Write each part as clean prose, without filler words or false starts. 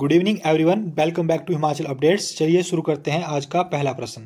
Good evening everyone, welcome back to Himachal updates. चलिए शुरू करते हैं आज का पहला प्रश्न।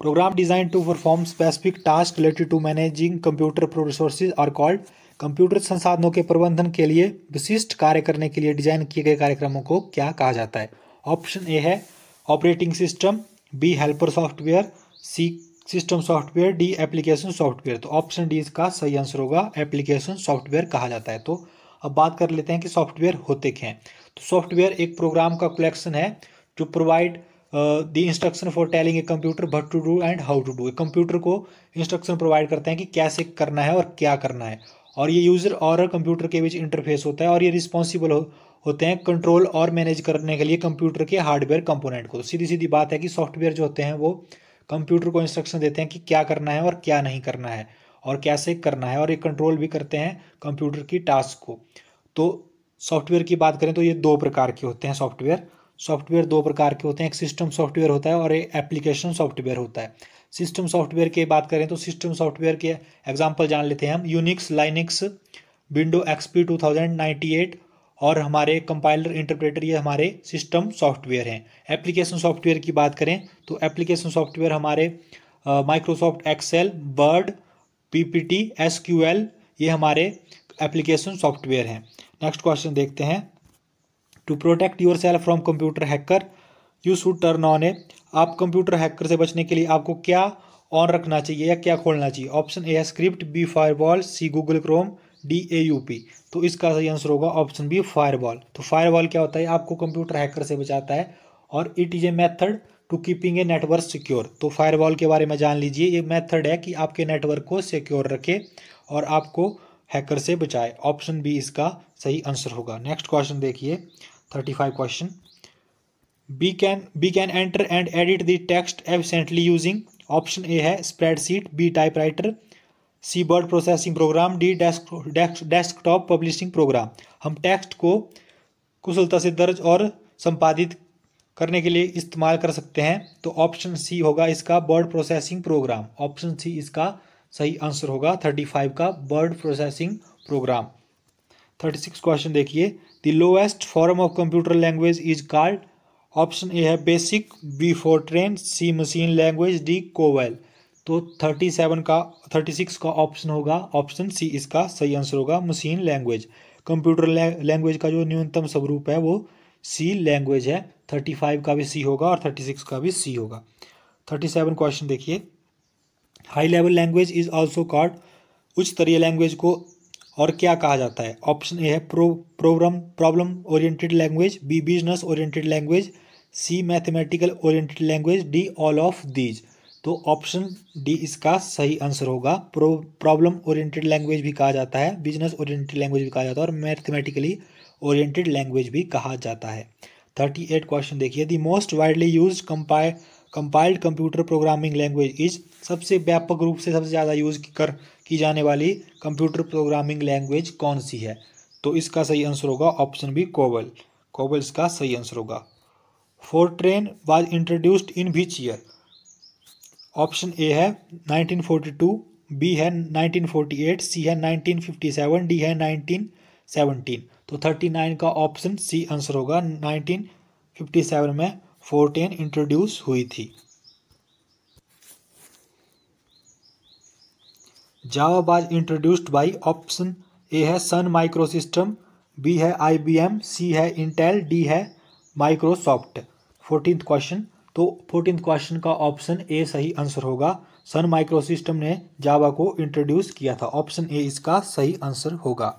Program design to perform specific task related to managing computer resources are called. Computer संसाधनों के प्रबंधन के लिए विशिष्ट कार्य करने के लिए डिजाइन किए गए कार्यक्रमों को क्या कहा जाता है? ऑप्शन ए है operating system, B helper software, C system software, D application software. तो ऑप्शन डी इसका सही आंसर होगा, एप्लीकेशन सॉफ्टवेयर कहा जाता है। तो अब बात कर लेते हैं कि सॉफ्टवेयर होते क्या हैं। तो सॉफ्टवेयर एक प्रोग्राम का कलेक्शन है जो provide the instruction for telling a computer what to do and how to do. Computer को इंस्ट्रक्शन प्रोवाइड करते हैं कि कैसे करना है और क्या करना है, और ये यूजर और कंप्यूटर के बीच इंटरफेस होता है, और ये रिस्पॉन्सिबल होते हैं कंट्रोल और मैनेज करने के लिए कंप्यूटर के हार्डवेयर कंपोनेंट को। तो सीधी सीधी बात है कि सॉफ्टवेयर जो होते हैं वो कंप्यूटर को इंस्ट्रक्शन देते हैं कि क्या करना है और क्या नहीं करना है और कैसे करना है, और ये कंट्रोल भी करते हैं कंप्यूटर की टास्क को। तो सॉफ्टवेयर की बात करें तो ये दो प्रकार के होते हैं। सॉफ्टवेयर दो प्रकार के होते हैं, एक सिस्टम सॉफ्टवेयर होता है और एक एप्लीकेशन सॉफ्टवेयर होता है। सिस्टम सॉफ्टवेयर की बात करें तो सिस्टम सॉफ्टवेयर के एग्जांपल जान लेते हैं हम। यूनिक्स, लाइनक्स, विंडो एक्सपी 2098 और हमारे कंपाइलर, इंटरप्रेटर, ये हमारे सिस्टम सॉफ्टवेयर हैं। एप्लीकेशन सॉफ्टवेयर की बात करें तो एप्लीकेशन सॉफ्टवेयर हमारे Microsoft Excel, Word, PPT, SQL, ये हमारे एप्लीकेशन सॉफ्टवेयर हैं। नेक्स्ट क्वेश्चन देखते हैं। To protect yourself from computer hacker you should turn on a. आप कंप्यूटर हैकर से बचने के लिए आपको क्या ऑन रखना चाहिए या क्या खोलना चाहिए? ऑप्शन ए है script, B firewall, C Google Chrome, D AUP। तो इसका सही आंसर होगा ऑप्शन बी फायरवॉल। तो फायरवॉल क्या होता है? आपको कंप्यूटर हैकर से बचाता है और it is a method to keeping a network secure. तो फायरवॉल के बारे में जान लीजिए, ये मेथड है कि आपके नेटवर्क को सिक्योर रखे और आपको हैकर से बचाए। ऑप्शन बी इसका सही आंसर होगा। नेक्स्ट क्वेश्चन देखिए, 35 question. B can enter and edit the text efficiently using. Option A है spreadsheet, B typewriter, C word processing program, D desktop publishing program. हम टेक्स्ट को कुशलता से दर्ज और संपादित करने के लिए इस्तेमाल कर सकते हैं। तो ऑप्शन सी होगा इसका word processing program. Option C इसका सही आंसर होगा 35 का, वर्ड प्रोसेसिंग प्रोग्राम। 36 क्वेश्चन देखिए। The lowest form of computer language is called. Option A है basic, B Fortran, C machine language, D कोवेल। तो 36 का ऑप्शन होगा ऑप्शन सी इसका सही आंसर होगा, मशीन लैंग्वेज। कंप्यूटर लैंग्वेज का जो न्यूनतम स्वरूप है वो सी लैंग्वेज है। 35 का भी सी होगा और 36 का भी सी होगा। 37 क्वेश्चन देखिए। High level language is also called. उच्च स्तरीय लैंग्वेज को और क्या कहा जाता है? ऑप्शन ए है problem oriented language, B business oriented language, C mathematical oriented language, D all of these. तो ऑप्शन डी इसका सही आंसर होगा। प्रॉब्लम ओरिएंटेड लैंग्वेज भी कहा जाता है, बिजनेस ओरिएंटेड लैंग्वेज भी कहा जाता है और मैथमेटिकली ओरिएंटेड लैंग्वेज भी कहा जाता है। 38 क्वेश्चन देखिए। The most widely use compiled computer programming language is. सबसे व्यापक रूप से सबसे ज़्यादा यूज की जाने वाली कंप्यूटर प्रोग्रामिंग लैंग्वेज कौन सी है? तो इसका सही आंसर होगा ऑप्शन बी कोवेल। कोवेल इसका सही आंसर होगा। Fortran was introduced in which year? Option A है 1942, बी है 1948, सी है 1957, डी है 1917। तो 39 का ऑप्शन सी आंसर होगा। 1957 में फोर्ट्रेन इंट्रोड्यूस हुई थी। Java was introduced by. Option A है सन माइक्रोसिस्टम, बी है IBM, सी है इंटेल, डी है माइक्रोसॉफ्ट। 14th question. तो 14th क्वेश्चन का ऑप्शन ए सही आंसर होगा। सन माइक्रोसिस्टम ने जावा को इंट्रोड्यूस किया था। ऑप्शन ए इसका सही आंसर होगा।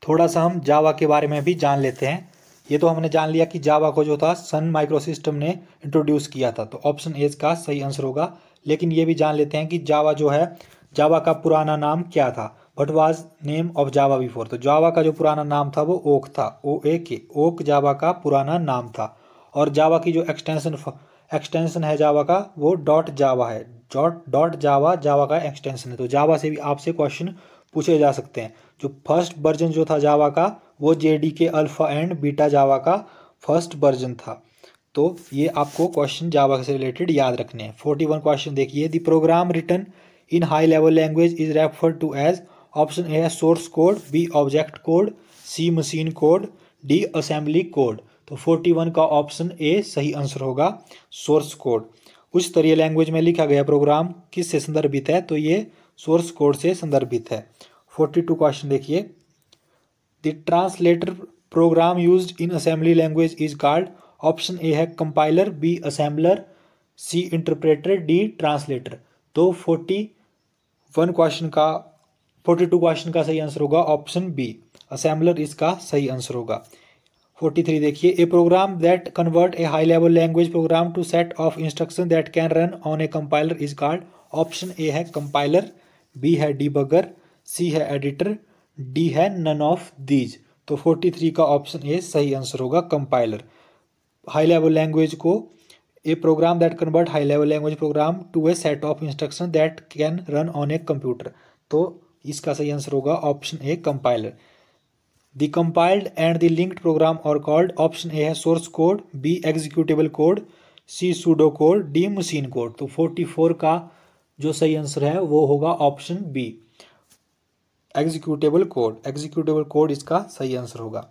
थोड़ा सा हम जावा के बारे में भी जान लेते हैं। ये तो हमने जान लिया कि जावा को जो था सन माइक्रोसिस्टम ने इंट्रोड्यूस किया था, तो ऑप्शन ए इसका सही आंसर होगा। लेकिन ये भी जान लेते हैं कि जावा जो है, जावा का पुराना नाम क्या था? What was name of Java before? तो जावा का जो पुराना नाम था वो ओक था, OAK, ओक जावा का पुराना नाम था। और जावा की जो एक्सटेंशन है जावा का वो डॉट जावा है। डॉट जावा जावा का एक्सटेंशन है। तो जावा से भी आपसे क्वेश्चन पूछे जा सकते हैं। जो फर्स्ट वर्जन जो था जावा का वो JDK अल्फा एंड बीटा जावा का फर्स्ट वर्जन था। तो ये आपको क्वेश्चन जावा से रिलेटेड याद रखने हैं। 41 क्वेश्चन देखिए। The program written in high level language is referred to as. Option A है source code, B object code, C machine code, D assembly code. तो 41 का ऑप्शन ए सही आंसर होगा, सोर्स कोड। उच्च स्तरीय लैंग्वेज में लिखा गया प्रोग्राम किससे संदर्भित है, तो ये सोर्स कोड से संदर्भित है। 42 क्वेश्चन देखिए, the translator program used in assembly language is called. Option A है compiler, B assembler, C interpreter, D translator. तो 42 क्वेश्चन का सही आंसर होगा ऑप्शन बी, असेंबलर इसका सही आंसर होगा। 43 देखिए, a program that convert a high level language program to set of instruction that can run on a compiler is called. Option A है compiler, B है debugger, C है editor, D है none of these. तो 43 का option A सही answer होगा, compiler. High level language को, a program that convert high level language program to a set of instruction that can run on a computer. तो इसका सही answer होगा option A, compiler. The compiled and the linked program are called. Option A है source code, B executable code, C pseudo code, D machine code. तो 44 का जो सही answer है वो होगा option B, executable code. Executable code इसका सही आंसर होगा।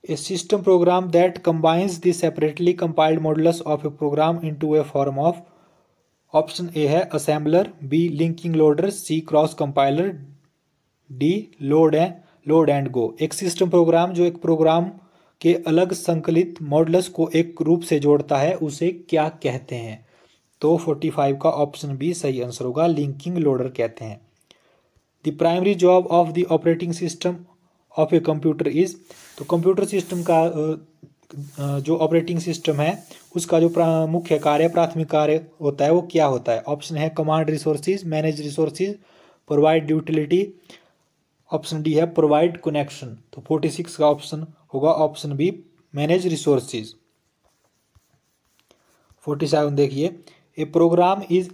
A system program that combines the separately compiled modules of a program into a form of. Option A है assembler, B linking loader, C cross compiler, D load and go. एक system programme जो एक programme के अलग संकलित modules को एक रूप से जोड़ता है उसे क्या कहते हैं। तो 45 का ऑप्शन बी सही आंसर होगा, लिंकिंग लोडर कहते हैं। The primary job of the operating system of a computer is. तो कंप्यूटर सिस्टम का जो ऑपरेटिंग सिस्टम है उसका जो मुख्य कार्य, प्राथमिक कार्य होता है वो क्या होता है। ऑप्शन है command resources, manage resources, provide utility. Option D है प्रोवाइड कनेक्शन। तो 46 का ऑप्शन होगा ऑप्शन बी, मैनेज रिसोर्सेज। 47 देखिए, a program is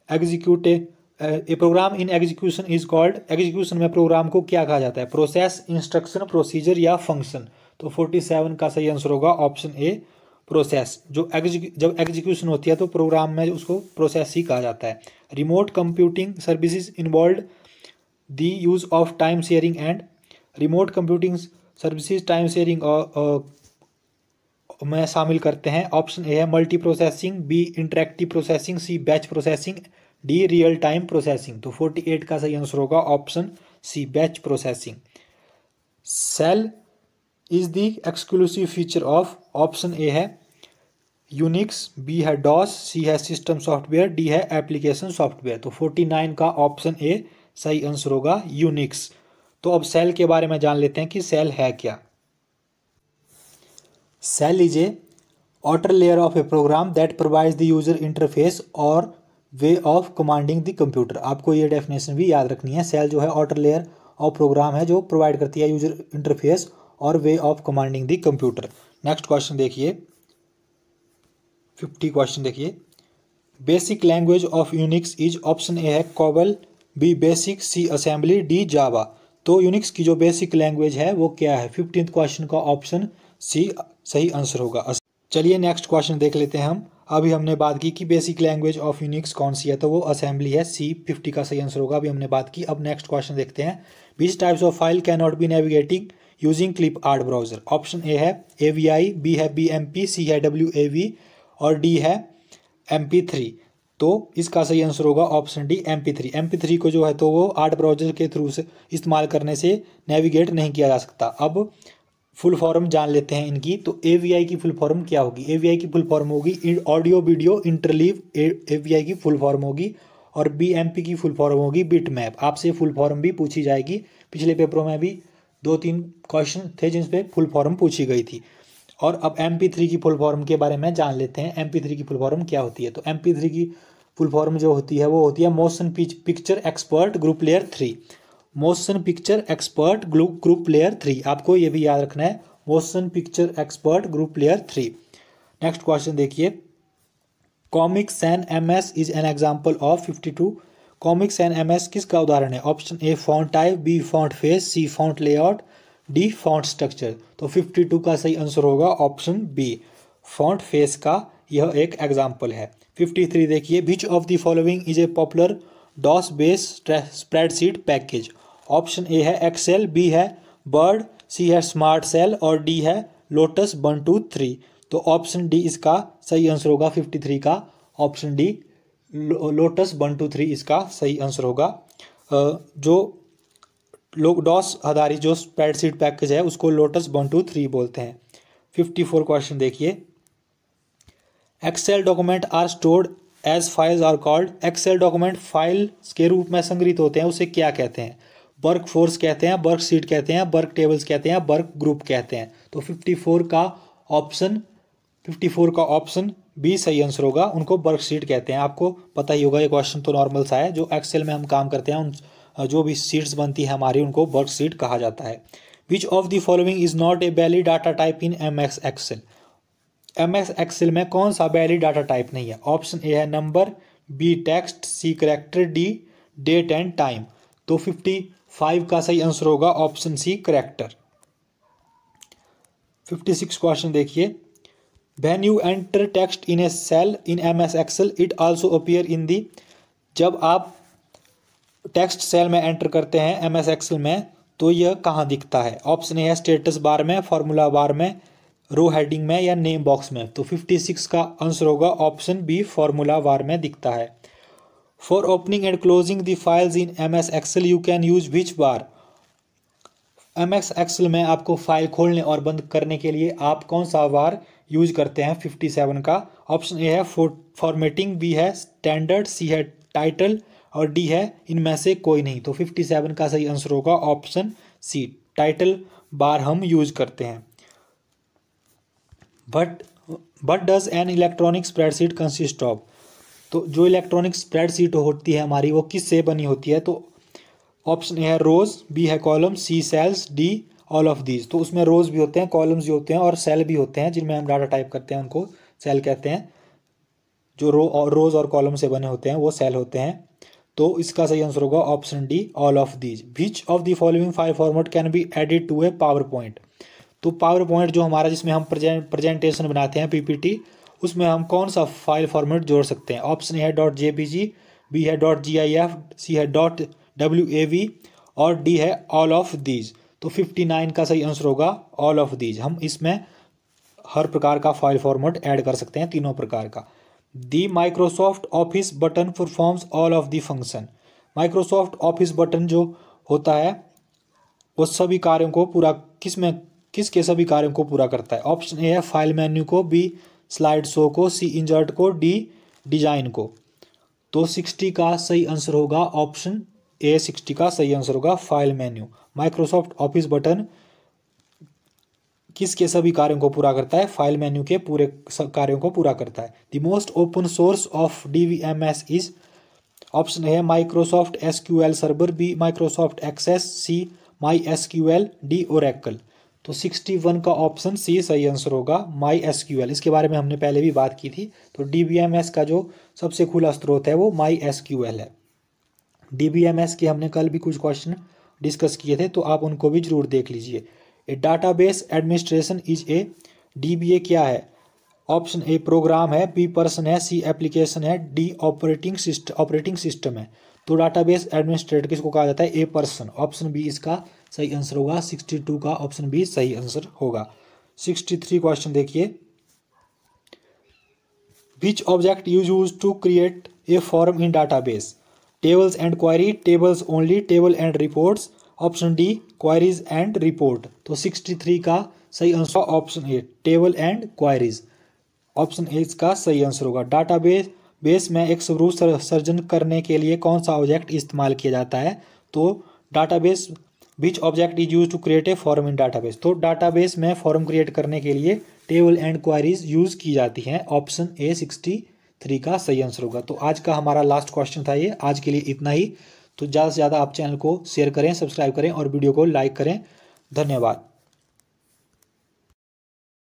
executed, a program in execution is called. Execution में प्रोग्राम को क्या कहा जाता है, प्रोसेस, इंस्ट्रक्शन, प्रोसीजर या फंक्शन। तो 47 का सही आंसर होगा ऑप्शन ए, प्रोसेस। जब एग्जीक्यूशन होती है तो प्रोग्राम में उसको प्रोसेस ही कहा जाता है। Remote computing services involve the use of time sharing and. Remote computing services time sharing में शामिल करते हैं। ऑप्शन ए है multi processing, B interactive processing, C batch processing, D real time processing. तो 48 का सही आंसर होगा option C, batch processing. Shell is the exclusive feature of. Option A है यूनिक्स, बी है डॉस, सी है system software, D है application software. तो 49 का ऑप्शन ए सही आंसर होगा, यूनिक्स। तो अब सेल के बारे में जान लेते हैं कि सेल है क्या। Cell is a outer layer of a program that provides the user interface और way of commanding the computer. आपको ये डेफिनेशन भी याद रखनी है। सेल जो है आउटर लेयर ऑफ प्रोग्राम है जो प्रोवाइड करती है यूजर इंटरफेस और way of commanding the computer. Next question देखिए, 50 क्वेश्चन देखिए, basic language of Unix is. Option A है कोबल, बी बेसिक, सी असेंबली, डी जावा। तो यूनिक्स की जो बेसिक लैंग्वेज है वो क्या है। 15th क्वेश्चन का ऑप्शन सी सही आंसर होगा। चलिए नेक्स्ट क्वेश्चन देख लेते हैं हम। अभी हमने बात की कि बेसिक लैंग्वेज ऑफ यूनिक्स कौन सी है, तो वो असेंबली है, सी 50 का सही आंसर होगा। अभी हमने बात की। अब नेक्स्ट क्वेश्चन देखते हैं, which types of file can not be navigating using clip art browser. Option A है AVI, बी है BMP, सी है WAV और डी है MP3। तो इसका सही आंसर होगा ऑप्शन डी, MP3। MP3 को जो है तो वो आर्ट ब्राउजर के थ्रू से इस्तेमाल करने से नेविगेट नहीं किया जा सकता। अब फुल फॉर्म जान लेते हैं इनकी। तो AVI की फुल फॉर्म क्या होगी। AVI की फुल फॉर्म होगी ऑडियो वीडियो इंटरलीव, AVI की फुल फॉर्म होगी। और BMP की फुल फॉर्म होगी बिट मैप। आपसे फुल फॉर्म भी पूछी जाएगी। पिछले पेपरों में भी 2-3 क्वेश्चन थे जिन पे फुल फॉर्म पूछी गई थी। और अब MP3 की फुल फॉर्म के बारे में जान लेते हैं। MP3 की फुल फॉर्म क्या होती है। तो MP3 की फुल फॉर्म जो होती है वो होती है motion picture expert group layer 3। Motion picture expert group layer 3, आपको ये भी याद रखना है, motion picture expert group layer 3। Next question देखिए, Comic Sans MS is an example of. 52 Comic Sans MS किसका उदाहरण है। Option A font type, B font face, C font layout, D font structure. तो 52 का सही आंसर होगा option B, font face का यह एक एग्जाम्पल है। 53 देखिए, which of the following is a popular DOS based spreadsheet package. Option A है एक्सेल, बी है वर्ड, सी है स्मार्ट सेल और डी है लोटस 123। तो ऑप्शन डी इसका सही आंसर होगा 53 का। ऑप्शन डी लोटस 123 इसका सही आंसर होगा। जो लोग डॉस आधारित जो स्प्रेडशीट पैकेज है उसको लोटस 123 बोलते हैं। 54 क्वेश्चन देखिए। Excel document are stored as files are called. Excel document files के रूप में संग्रहित होते हैं, उसे क्या कहते हैं? वर्क फोर्स कहते हैं, वर्क शीट कहते हैं, वर्क टेबल्स कहते हैं, वर्क ग्रुप कहते हैं। तो 54 का ऑप्शन बी सही आंसर होगा। उनको वर्क शीट कहते हैं। आपको पता ही होगा, ये क्वेश्चन तो नॉर्मल सा है। जो एक्सेल में हम काम करते हैं, उन जो भी शीट्स बनती है हमारी, उनको वर्क शीट कहा जाता है। Which of the following is not a valid data type in MS Excel. MS Excel में कौन सा वैलिड डाटा टाइप नहीं है? ऑप्शन ए है number, B text, C character, D date and time. तो 55 का सही आंसर होगा ऑप्शन सी कैरेक्टर। 56 क्वेश्चन देखिए। When you enter text in a cell in MS Excel, it also appear in the। जब आप text cell में enter करते हैं MS Excel में तो यह कहाँ दिखता है? ऑप्शन ए है स्टेटस बार में, फॉर्मूला बार में, रो हेडिंग में या नेम बॉक्स में। तो 56 का आंसर होगा ऑप्शन बी, फॉर्मूला बार में दिखता है। For opening and closing the files in MS Excel you can use which bar. MS Excel में आपको फाइल खोलने और बंद करने के लिए आप कौन सा बार यूज करते हैं? 57 का। ऑप्शन ए है फॉर्मेटिंग, बी है स्टैंडर्ड, सी है टाइटल और डी है इनमें से कोई नहीं। तो 57 का सही आंसर होगा ऑप्शन सी, टाइटल बार हम यूज करते हैं। But does an electronic spreadsheet consist of. तो जो इलेक्ट्रॉनिक स्प्रेडशीट होती है हमारी, वो किससे बनी होती है? तो ऑप्शन ए है रोज, बी है column, C cells, D all of these. तो उसमें रोज भी होते हैं, कॉलम्स भी होते हैं और सेल भी होते हैं, जिनमें हम डाटा टाइप करते हैं उनको सेल कहते हैं। जो रोज और कॉलम से बने होते हैं वो सेल होते हैं। तो इसका सही आंसर होगा option D, all of these. Which of the following file format can be added to a PowerPoint. तो पावर पॉइंट जो हमारा, जिसमें हम प्रेजेंटेशन बनाते हैं PPT, उसमें हम कौन सा फाइल फॉर्मेट जोड़ सकते हैं? ऑप्शन ए है .jpg, बी है .gif, सी है .wav और डी है ऑल ऑफ दीज। तो 59 का सही आंसर होगा ऑल ऑफ दीज। हम इसमें हर प्रकार का फाइल फॉर्मेट ऐड कर सकते हैं, तीनों प्रकार का। The Microsoft Office button performs all of the function. Microsoft Office button जो होता है वो सभी कार्यों को पूरा किसके सभी कार्यों को पूरा करता है? ऑप्शन ए है फाइल मेन्यू को, बी स्लाइड शो को, सी इंसर्ट को, डी डिजाइन को। तो 60 का सही आंसर होगा ऑप्शन ए, 60 का सही आंसर होगा file menu. Microsoft Office button किसके सभी कार्यों को पूरा करता है? फाइल मेन्यू के पूरे कार्यों को पूरा करता है। The most open source of DBMS is. Option A है Microsoft SQL server, B Microsoft Access, C MySQL, D Oracle. तो 61 का ऑप्शन सी सही आंसर होगा, MySQL। इसके बारे में हमने पहले भी बात की थी। तो DBMS का जो सबसे खुला स्रोत है वो MySQL है। DBMS के हमने कल भी कुछ क्वेश्चन डिस्कस किए थे, तो आप उनको भी जरूर देख लीजिए। A database administration is a. DBA क्या है? ऑप्शन ए प्रोग्राम है, बी पर्सन है, सी एप्लीकेशन है, डी ऑपरेटिंग सिस्टम है। तो डाटाबेस एडमिनिस्ट्रेटर किसको कहा जाता है? A person. ऑप्शन बी इसका सही आंसर होगा। 62 का ऑप्शन बी सही आंसर होगा। 63 क्वेश्चन देखिए। Which object use to create a form in database. Tables and query, tables only, table and reports. Option D queries and report. तो 63 का सही answer option A, table and queries. Option A इसका सही answer होगा। Database में एक स्वरूप surgeon करने के लिए कौन सा ऑब्जेक्ट इस्तेमाल किया जाता है? तो database which object is use to create a form in database. तो डाटाबेस में फॉर्म क्रिएट करने के लिए टेबल एंड क्वारीज यूज की जाती हैं। ऑप्शन ए 63 का सही आंसर होगा। तो आज का हमारा लास्ट क्वेश्चन था ये। आज के लिए इतना ही। तो ज़्यादा से ज़्यादा आप चैनल को शेयर करें, सब्सक्राइब करें और वीडियो को लाइक करें। धन्यवाद।